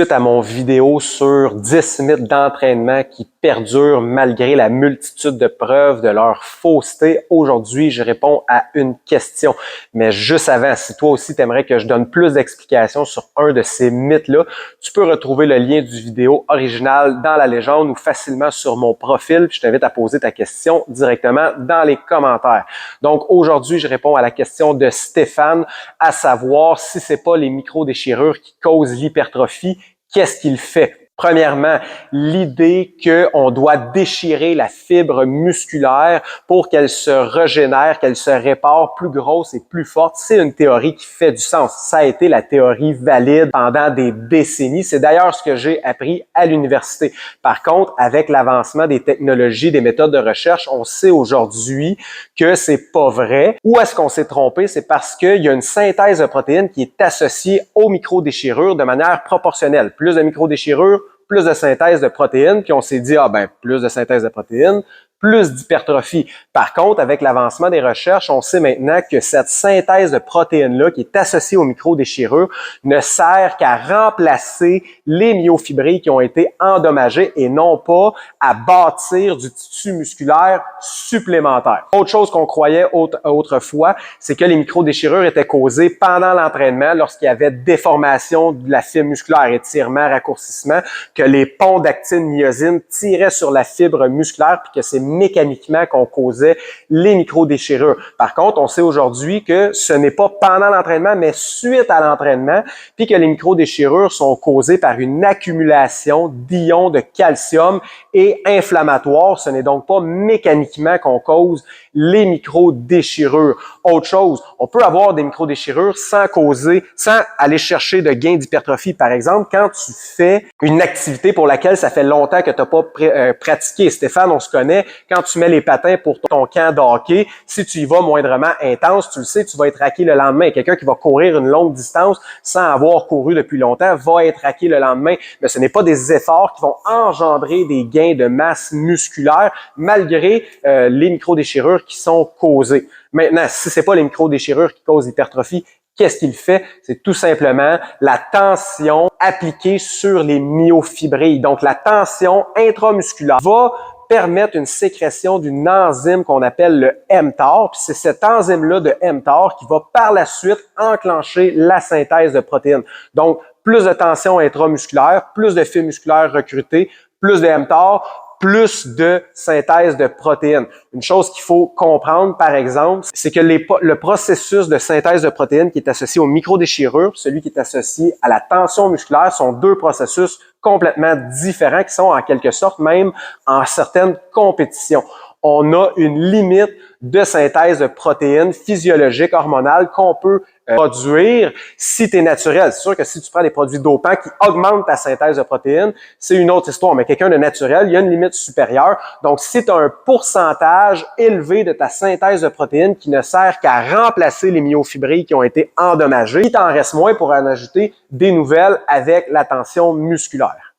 Suite à mon vidéo sur 10 mythes d'entraînement qui perdurent malgré la multitude de preuves de leur fausseté, aujourd'hui, je réponds à une question. Mais juste avant, si toi aussi tu aimerais que je donne plus d'explications sur un de ces mythes-là, tu peux retrouver le lien du vidéo original dans la légende ou facilement sur mon profil. Je t'invite à poser ta question directement dans les commentaires. Donc aujourd'hui, je réponds à la question de Stéphane, à savoir si c'est pas les microdéchirures qui causent l'hypertrophie. Qu'est-ce qu'il fait? Premièrement, l'idée qu'on doit déchirer la fibre musculaire pour qu'elle se régénère, qu'elle se répare plus grosse et plus forte, c'est une théorie qui fait du sens. Ça a été la théorie valide pendant des décennies. C'est d'ailleurs ce que j'ai appris à l'université. Par contre, avec l'avancement des technologies, des méthodes de recherche, on sait aujourd'hui que c'est pas vrai. Où est-ce qu'on s'est trompé? C'est parce qu'il y a une synthèse de protéines qui est associée aux microdéchirures de manière proportionnelle. Plus de microdéchirures, plus de synthèse de protéines, puis on s'est dit, plus de synthèse de protéines, plus d'hypertrophie. Par contre, avec l'avancement des recherches, on sait maintenant que cette synthèse de protéines-là, qui est associée aux microdéchirures, ne sert qu'à remplacer les myofibrilles qui ont été endommagées et non pas à bâtir du tissu musculaire supplémentaire. Autre chose qu'on croyait autrefois, c'est que les microdéchirures étaient causées pendant l'entraînement, lorsqu'il y avait déformation de la fibre musculaire, étirement, raccourcissement, que les ponts d'actine-myosine tiraient sur la fibre musculaire, puis que c'est mécaniquement qu'on causait les microdéchirures. Par contre, on sait aujourd'hui que ce n'est pas pendant l'entraînement, mais suite à l'entraînement, puis que les microdéchirures sont causées par une accumulation d'ions de calcium et inflammatoires. Ce n'est donc pas mécaniquement qu'on cause les microdéchirures. Autre chose, on peut avoir des microdéchirures sans aller chercher de gains d'hypertrophie. Par exemple, quand tu fais une activité pour laquelle ça fait longtemps que tu n'as pas pratiqué. Stéphane, on se connaît, quand tu mets les patins pour ton camp de hockey, si tu y vas moindrement intense, tu le sais, tu vas être raqué le lendemain. Quelqu'un qui va courir une longue distance sans avoir couru depuis longtemps va être raqué le lendemain. Mais ce n'est pas des efforts qui vont engendrer des gains de masse musculaire malgré les microdéchirures qui sont causées. Maintenant, si c'est pas les microdéchirures qui causent l'hypertrophie, qu'est-ce qu'il fait? C'est tout simplement la tension appliquée sur les myofibrilles. Donc, la tension intramusculaire va permettre une sécrétion d'une enzyme qu'on appelle le mTOR. Puis c'est cette enzyme-là de mTOR qui va par la suite enclencher la synthèse de protéines. Donc, plus de tension intramusculaire, plus de fibres musculaires recrutées, plus de mTOR, plus de synthèse de protéines. Une chose qu'il faut comprendre, par exemple, c'est que le processus de synthèse de protéines qui est associé aux microdéchirures, celui qui est associé à la tension musculaire, sont deux processus complètement différents qui sont en quelque sorte même en certaines compétitions. On a une limite de synthèse de protéines physiologiques, hormonales qu'on peut produire si tu es naturel. C'est sûr que si tu prends des produits dopants qui augmentent ta synthèse de protéines, c'est une autre histoire. Mais quelqu'un de naturel, il y a une limite supérieure. Donc, si tu as un pourcentage élevé de ta synthèse de protéines qui ne sert qu'à remplacer les myofibrilles qui ont été endommagées, il t'en reste moins pour en ajouter des nouvelles avec la tension musculaire.